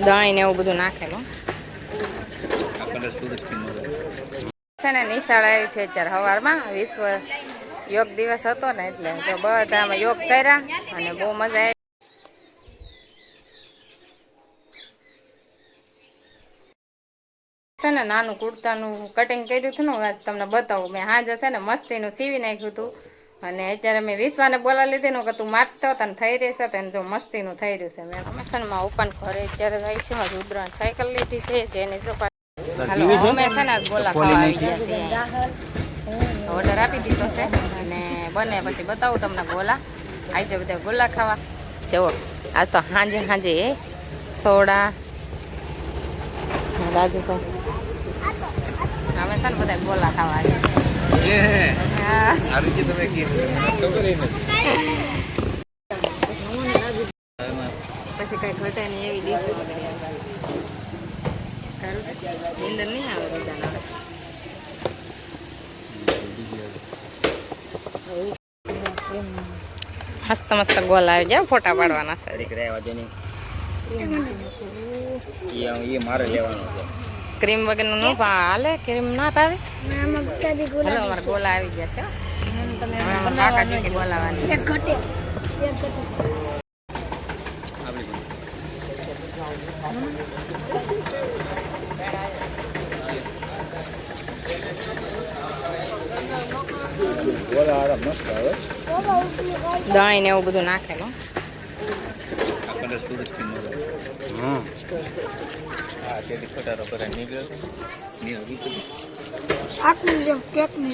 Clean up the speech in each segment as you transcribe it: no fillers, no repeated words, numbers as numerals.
દહીં ને એવું બધું નાખેલું છે ને નિશાળ આવી છે અત્યારે સવારમાં વિશ્વ યોગ દિવસ હતો ને એટલે તો બધા અમે યોગ કર્યા અને બહુ મજા આવી. છે ને નાનું કુર્તાનું કટિંગ કર્યું હતું ને તમને બતાવું મેં હાજે છે ને મસ્તીનું સીવી નાખ્યું હતું અને અત્યારે મેં વિશ્વાને બોલા લીધી ને કે તું માગતો તને થઈ રહેશે તને જો મસ્તીનું થઈ રહ્યું છે. મેં રમેશનમાં ઓપન કરે અત્યારે જાય છે મારી રુદ્રાણી સાયકલ લીધી છે જેની હાલો અમે છે ને ગોલા ખાવા આવી ગયા છીએ. ઓર્ડર આપી દીધો છે અને બને પછી બતાવું તમને ગોલા. આવી જાય બધા ગોલા ખાવા. જુઓ આજ તો સાંજે સાંજે સોડા રાજુભાઈ અમે છે ને બધા ગોલા ખાવા આવ્યા. પછી કઈ ઘટે નહીં એવી ડીશ નીંદર નહીં આવે બધાને. મસ્ત મસ્ત ગોલ આવી જાય ફોટા પાડવાના છે. ક્રીમ વગરનું ન હાલે ક્રીમ ના પાવે. હાલો અમારા ગોલા આવી ગયા છે કાકાજી બોલાવાની. દહીં ને એવું બધું નાખેલું કેકની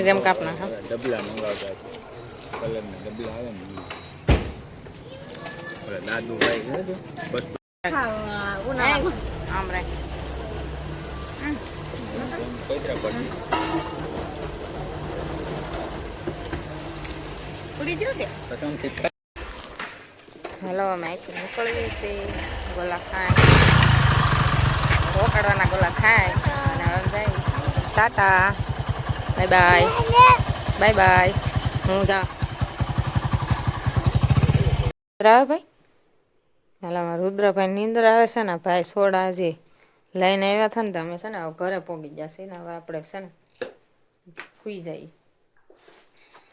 જેમ કાપ નાખો. ડબલા મંગાવતા કલર ના ડબલા આવે ને દાદુ ભાઈ આમ રે હેલો અમે અહીંથી નીકળીએ છીએ. ગોલા ખાય રોકાડવાના ગોલા ખાય અને હવે જાય. Tata bye bye bye bye. હું જાઉં ભાઈ. હાલ રુદ્રભાઈ નીંદર આવે છે ને ભાઈ સોડા હજી લઈને આવ્યા હતા ને તમે છે ને હવે ઘરે પોગી જશે ને હવે આપણે છે ને સુઈ જઈએ.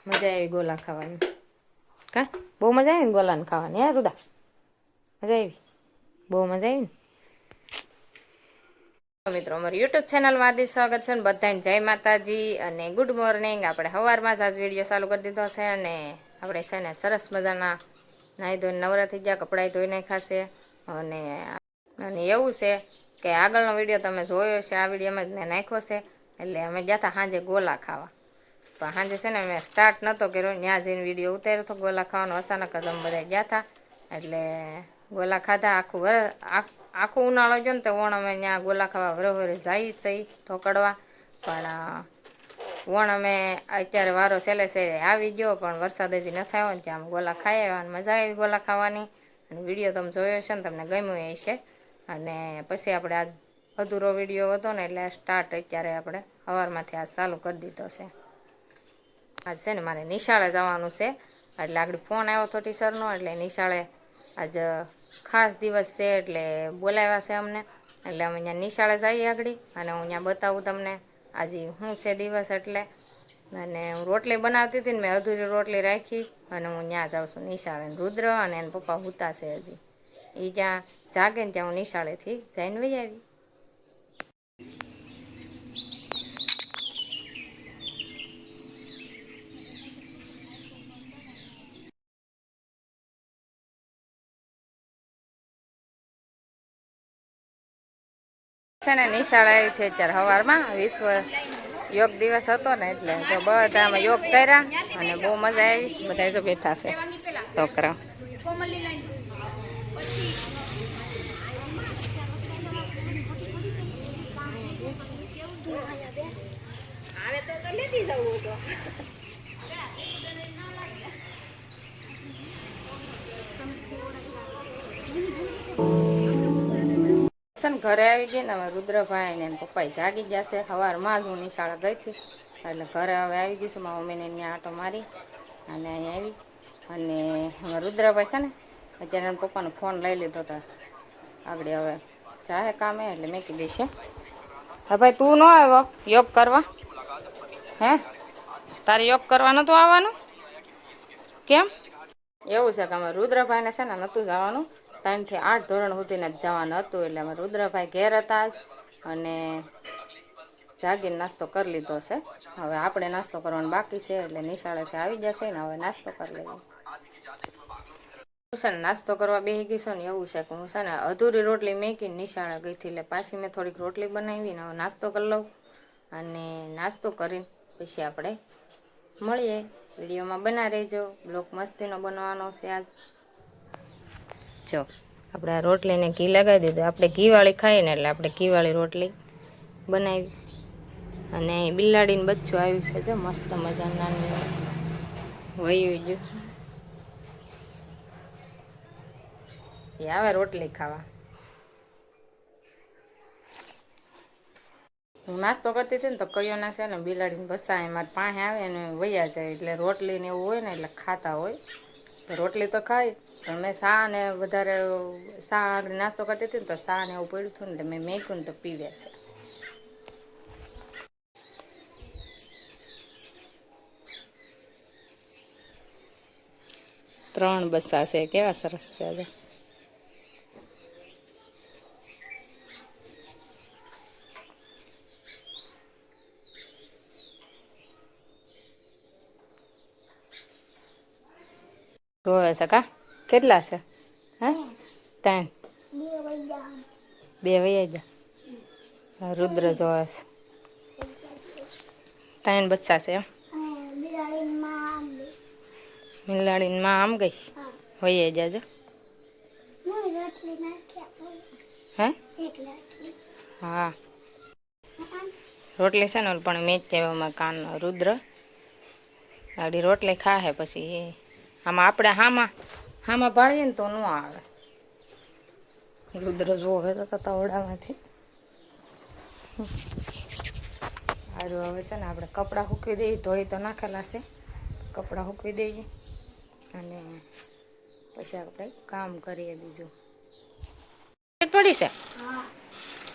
મજા આવી ગોલા ખાવાની. કા બહુ મજા આવી ને ગોલાને ખાવાની. હે રુદા મજા આવી બહુ મજા આવી ને. મિત્રો અમારી યુટ્યુબ ચેનલમાં હાર્દિક સ્વાગત છે ને બધાને જય માતાજી અને ગુડ મોર્નિંગ. આપણે સવારમાં જ આજ વિડીયો ચાલુ કરી દીધો છે અને આપણે છે ને સરસ મજાના નાહી ધોઈને નવરા થઈ ગયા કપડાં ધોઈ નાખ્યા છે અને એવું છે કે આગળનો વિડીયો તમે જોયો છે આ વિડીયોમાં જ મેં નાખ્યો છે. એટલે અમે ગયા હતા સાંજે ગોલા ખાવા પણ સાંજે છે ને મેં સ્ટાર્ટ નહોતો કર્યો ત્યાં જઈને વિડીયો ઉતાર્યો હતો ગોલા ખાવાનો. અચાનક જ અમે બધા ગયા હતા એટલે ગોલા ખાધા. આખું ઉનાળો જો ને તો વણ અમે ત્યાં ગોલા ખાવા વરે જાય સહી ધોકડવા પણ વણ અમે અત્યારે વારો છેલ્લે આવી ગયો પણ વરસાદ હજી નથી આવ્યો ને ત્યાં ગોલા ખાઈ આવ્યા અને મજા આવી ગોલા ખાવાની. અને વિડીયો તમે જોયો છે ને તમને ગમ્યું એ છે. અને પછી આપણે આજ અધૂરો વિડીયો હતો ને એટલે સ્ટાર્ટ અત્યારે આપણે સવારમાંથી આજ ચાલુ કરી દીધો છે. આજ છે ને મારે નિશાળે જવાનું છે એટલે આગળ ફોન આવ્યો હતો ટીચરનો એટલે નિશાળે આજ ખાસ દિવસ છે એટલે બોલાવ્યા છે અમને. એટલે અમે અહીંયા નિશાળે જઈએ આગળ અને હું અહીંયા બતાવું તમને આજે શું છે દિવસ એટલે. અને હું રોટલી બનાવતી હતી ને મેં અધૂરી રોટલી રાખી અને હું ત્યાં જાઉં છું નિશાળે. રુદ્ર અને એના પપ્પા સૂતા છે હજી. એ જ્યાં જાગે ને ત્યાં હું નિશાળેથી જઈને વહી આવી. છે ને નિશાળે આવી છે અત્યારે સવારમાં વિશ્વ યોગ દિવસ હતો ને એટલે તો બધા અમે યોગ કર્યા અને બહુ મજા આવી. બધા જો બેઠા છે છોકરા. ઘરે આવી ગઈ ને હવે રુદ્રભાઈ ને પપ્પા જાગી ગયા છે. સવારમાં જ હું નિશાળે ગઈ હતી એટલે ઘરે હવે આવી ગયું છે. મારા મમ્મીને ત્યાં આટો મારી અને અહીંયા આવી અને હવે રુદ્રભાઈ છે ને અત્યારે એના પપ્પાનો ફોન લઈ લીધો તો આગળ હવે ચાહે કામે એટલે મેકી દઈશ. હા ભાઈ તું ન આવ્યો યોગ કરવા? હે તારે યોગ કરવા નતું આવવાનું? કેમ? એવું છે કે અમે રુદ્રભાઈને છે ને નહોતું જવાનું, 3 થી 8 ધોરણ સુધીને જ જવાનું હતું. એટલે અમે રુદ્રભાઈ ઘેર હતા જ અને જાગીને નાસ્તો કરી લીધો છે. હવે આપણે નાસ્તો કરવાનો બાકી છે એટલે નિશાળેથી આવી જશે ને હવે નાસ્તો કરી લઈએ. હું છે ને નાસ્તો કરવા બેસી ગઈ છું ને એવું છે કે હું છે ને અધૂરી રોટલી મેકીને નિશાળે ગઈ હતી એટલે પાછી મેં થોડીક રોટલી બનાવીને હવે નાસ્તો કરી લઉં અને નાસ્તો કરીને પછી આપણે મળીએ. વિડીયોમાં બના રહેજો. બ્લોગ મસ્તીનો બનવાનો છે આજ. જો આપણે આ રોટલીને ઘી લગાવી દીધું. આપણે ઘીવાળી ખાઈએ ને એટલે આપણે ઘીવાળી રોટલી બનાવી અને બિલાડીને બચ્ચું આવ્યું છે જો મસ્ત મજા નાનું વયું ગયું એ આવે રોટલી ખાવા. હું નાસ્તો કરતી હતી ને તો કયો ના છે ને બિલાડીને બસા એમાં પાસે આવે ને વૈયા જાય એટલે રોટલી ને એવું હોય ને એટલે ખાતા હોય તો રોટલી તો ખાય. પણ મેં શા ને વધારે શા આગળ નાસ્તો કરતી હતી ને તો શા ને એવું પડ્યું હતું ને એટલે મેં મેક્યું ને તો પીવે છે. ત્રણ બસા છે કેવા સરસ છે આજે. જોવે છે કા કેટલા છે? હે 3 2 વૈયા જા. રુદ્ર જોવે છે 3 બચ્ચા છે એમ. બિલાડીને માં આમ ગઈ વૈયા જાજો. હે હા રોટલી છે ને પણ મેચ કહેવામાં કાન રુદ્ર આડી રોટલી ખાહે પછી આમાં આપણે હામાં ભાળીએ ને તો ન આવે. રુદ્ર જોવે તો તવડામાંથી સારું. હવે છે ને આપણે કપડાં સૂકવી દઈએ. ધોઈ તો નાખેલા છે, કપડાં સૂકવી દઈએ અને પછી આપણે કામ કરીએ. બીજું પડી છે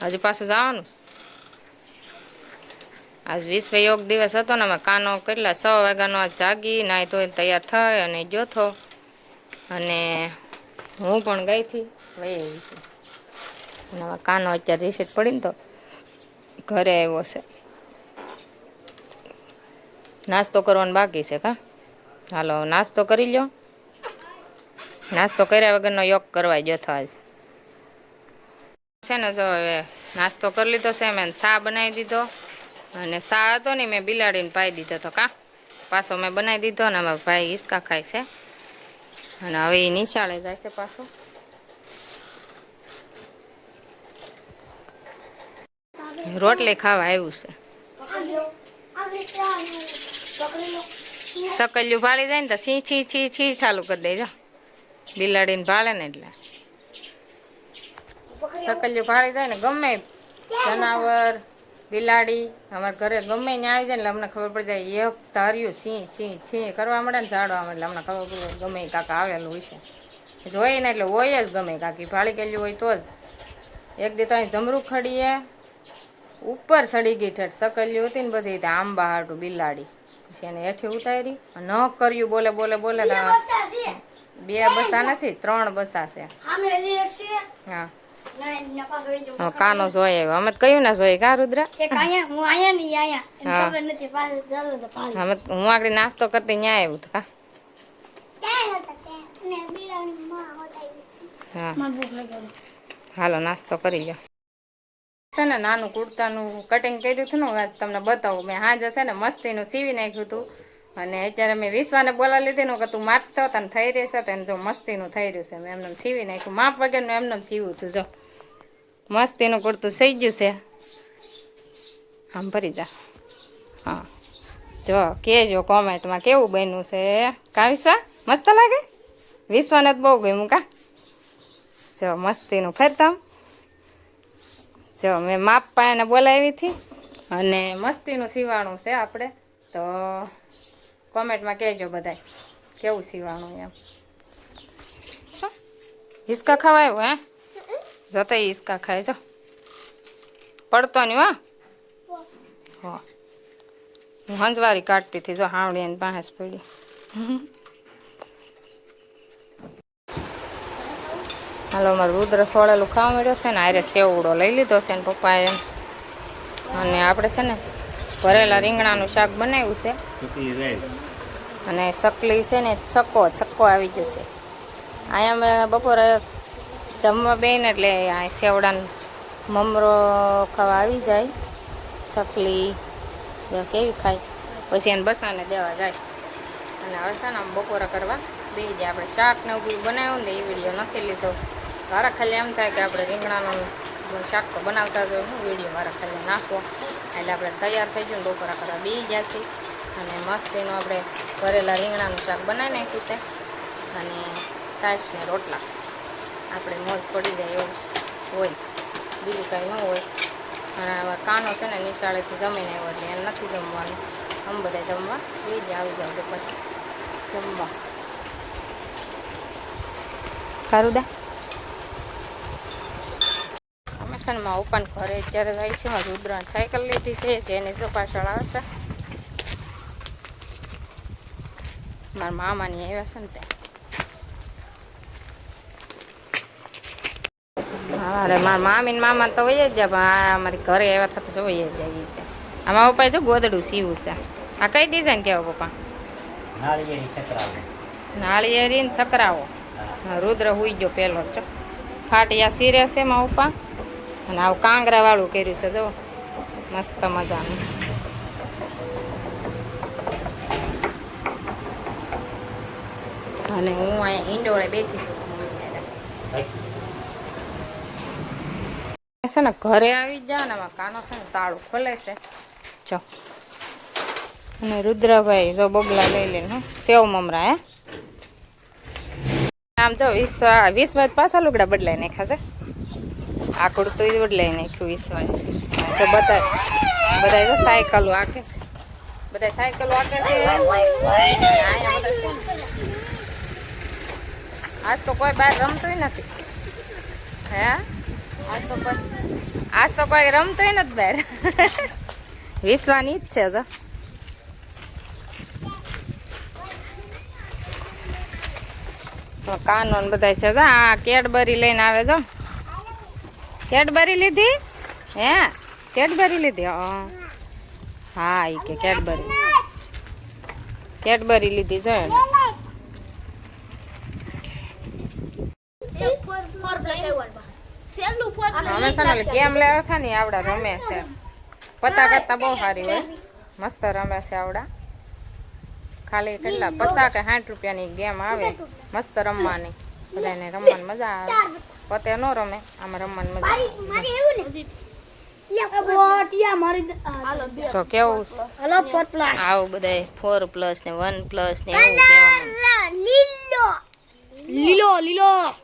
હજી પાછું જવાનું. આજ વિશ્વ યોગ દિવસ હતો ને અમે કાનો કેટલા 6 વાગ્યાનો આજ જાગી નાહી ધોઈને તૈયાર થઈ અને ગયો હતો અને હું પણ ગઈ હતી વહી આવી હતી. અને કાનો અત્યારે રીસેટ પડીને તો ઘરે આવ્યો છે. નાસ્તો કરવાનો બાકી છે કા? હાલો નાસ્તો કરી લ્યો. નાસ્તો કર્યા વગરનો યોગ કરવા ગયો હતો આજ છે ને. જો હવે નાસ્તો કરી લીધો છે. મેં ચા બનાવી દીધો અને ચા હતો ને મેં બિલાડીને પાઈ દીધો હતો કા પાછો મેં બનાવી દીધો ને અમારા ભાઈ હિસકા ખાય છે અને હવે એ નિશાળે જાય છે પાછો. રોટલી ખાવા આવ્યું છે. સકલિયું ભાળી જાય ને તો છી છી છી છી ચાલુ કરી દેજો. બિલાડીને ભાળે ને એટલે સકલિયું ભાળી જાય ને ગમે જનાવર બિલાડી અમારા ઘરે ગમે ને આવી જાય ને અમને ખબર પડી જાય એક ધાર્યું છી છી છી કરવા મળે ને ઝાડવા એટલે અમને ખબર પડી ગમે કાકા આવેલું હોય છે. જોઈએ ને એટલે હોય જ ગમે કાકી ભાળી ગયેલી હોય તો જ. એક દી તો અહીં જમરૂ ખડીએ ઉપર ચડી ગઈ ઠેઠ સકલિયું હતી ને બધી આંબા હાટું બિલાડી પછી એને હેઠી ઉતારી ન કર્યું બોલે બોલે બોલે 2 બસા નથી 3 બસા છે. હા કાનો જોઈ આવ્યો. અમે કયું ના જોઈ કા રુદ્ર? હું આગળ નાસ્તો કરતી ન્યા આવ્યું કા. હા હાલો નાસ્તો કરી લો. છે ને નાનું કુર્તાનું કટિંગ કર્યું હતું ને તમને બતાવું. મેં હાજે છે ને મસ્તીનું સીવી નાખ્યું હતું અને અત્યારે મેં વિશ્વાને બોલાવી લીધી ને કે તું માપતો તને થઈ રહેશે તને જો મસ્તીનું થઈ રહ્યું છે. મેં એમને સીવી નાખ્યું માપ વગરનું એમને સીવું હતું. જો મસ્તીનું કુર્તું થઈ ગયું છે. આમ ભરી જા. હા જો કહેજો કોમેન્ટમાં કેવું બન્યું છે કા વિશ્વા? મસ્ત લાગે? વિશ્વાને જ બહુ ગમ્યું કા? જો મસ્તીનું ફરતા જો મેં માપા એને બોલાવી હતી અને મસ્તીનું સીવાણું છે આપણે તો કોમેન્ટમાં કહેજો બધાય કેવું સીવાણું એમ. હિસકા ખવાયો હે જતા હિસકા ખાય જો પડતો નહીં હો હું હંજવારી કાઢતી હતી જો હાવડી એને પાસે પડી હાલો અમારે રુદ્ર સોળેલું ખાવા મળ્યો છે ને આરે સેવડો લઈ લીધો છે ને પપ્પાએ અને આપણે છે ને ભરેલા રીંગણાનું શાક બનાવ્યું છે અને સકલી છે ને છક્કો આવી ગયો છે અહીંયા અમે બપોરે જમવા બેન એટલે આ સેવડાનો મમરો ખાવા આવી જાય ચકલી કેવી ખાય પછી એને બસાને દેવા જાય અને હવે છે ને આમ બપોરા કરવા બે જાય આપણે શાક ને એવું બનાવ્યું ને એ વિડીયો નથી લીધો મારા ખાલી એમ થાય કે આપણે રીંગણાનું શાક તો બનાવતા જ હું વિડીયો મારા ખાલી નાખો એટલે આપણે તૈયાર થઈ ગયું બપોરા કરવા બે જશે અને મસ્તીનું આપણે ભરેલા રીંગણાનું શાક બનાવી નાખ્યું છે અને છાશ ને રોટલા આપણે મોજ પડી જાય એવું હોય બીજું કાંઈ ન હોય અને આવા કાનો છે ને નિશાળેથી જમીને આવ્યો એટલે એને નથી જમવાનું આમ બધા જમવા એ જ આવી જાવ તો પછી જમવા ખારું દા અમે છે ને મારા ઉપન ઘરે અત્યારે જાય છે મારા રુદ્રાને સાયકલ લીધી છે જેની જો પાછળ આવે છે મારા મામાની આવ્યા છે ને ત્યાં અરે મારા મામી ને મામા તો વહી જ જાય પણ આ અમારી ઘરે આવ્યા થતા જો વહી જ જાય આમાં પપ્પાએ જો ગોદડું સીવું છે આ કઈ ડિઝાઇન કહેવો પપ્પા નાળિયેરી ને છકરાવો રુદ્ર હુઈ ગયો પેલો છો ફાટિયા સીરે છે માં પપ્પા અને આવું કાંગરા વાળું કર્યું છે જો મસ્ત મજાનું અને હું અહીંયા ઈંડોળે બેઠી છું છે ને ઘરે આવી જા ને કાનો છે ને તાળું ખોલે છે જો અને રુદ્રભાઈ જો બગલા લઈ લે ને સેવ મમરા હે આમ જો 20 પાછા લુગડા બદલાઈ નાખ્યા છે આ કુર્તું બદલાઈ નાખ્યું 20 તો બધા તો સાયકલો આકે છે બધા સાયકલો આકે છે અહીંયા બધા આજ તો કોઈ બહાર રમતું નથી હે આજ તો કોઈ રમતોય નથી બહાર વિશ્વાની જ છે જો કાનો ને બધા છે આ કેડબરી લઈને આવે જો કેડબરી લીધી હે કેડબરી લીધી હા એ કે કેડબરી લીધી જો અમે છે ને ગેમ લેવા છે ને આવડા રમે છે પતા કરતા બહુ સારી હોય મસ્ત રમે છે આવડા ખાલી કેટલા 50 કે 60 રૂપિયાની ગેમ આવે મસ્ત રમવાની બધાને રમવાની મજા આવે પતે ન રમે આમાં રમવાની મજા જો કેવું આવું બધા 4+ ને 1+ ને એવું કહેવાનું લીલો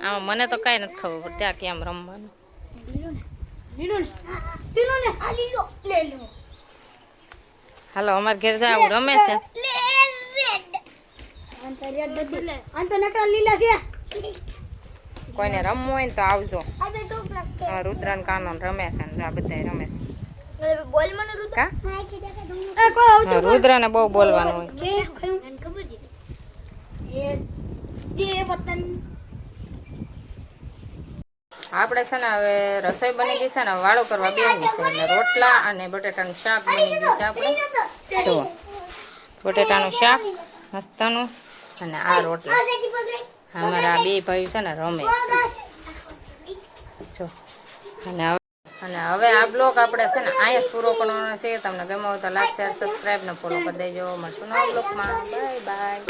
આમાં મને તો કઈ નથી ખબર પડતી આ કેમ રમવાનું હાલો અમારે ઘેર જાવ રમે છે કોઈને રમવું હોય ને તો આવજો રુદ્રન કાનો રમે છે ને આ બધા રમે છે રુદ્ર ને બહુ બોલવાનું હોય આપણે છે ને હવે રસોઈ બની ગઈ છે ને વાળો કરવા બેહવું છે એટલે રોટલા અને બટેટાનું શાક બની ગયું છે આપણે જો બટેટાનું શાક મસ્તનું અને આ રોટલા અમારા બે ભાઈ છે ને રમે જો અને હવે આ બ્લોગ આપણે છે ને અહીંયા પૂરો કરવાનો છે તમને ગમ્યો હોય તો લાઈક શેર સબસ્ક્રાઈબ ને ફોલો કરી દેજો મળશું નવા બ્લોગમાં બાય બાય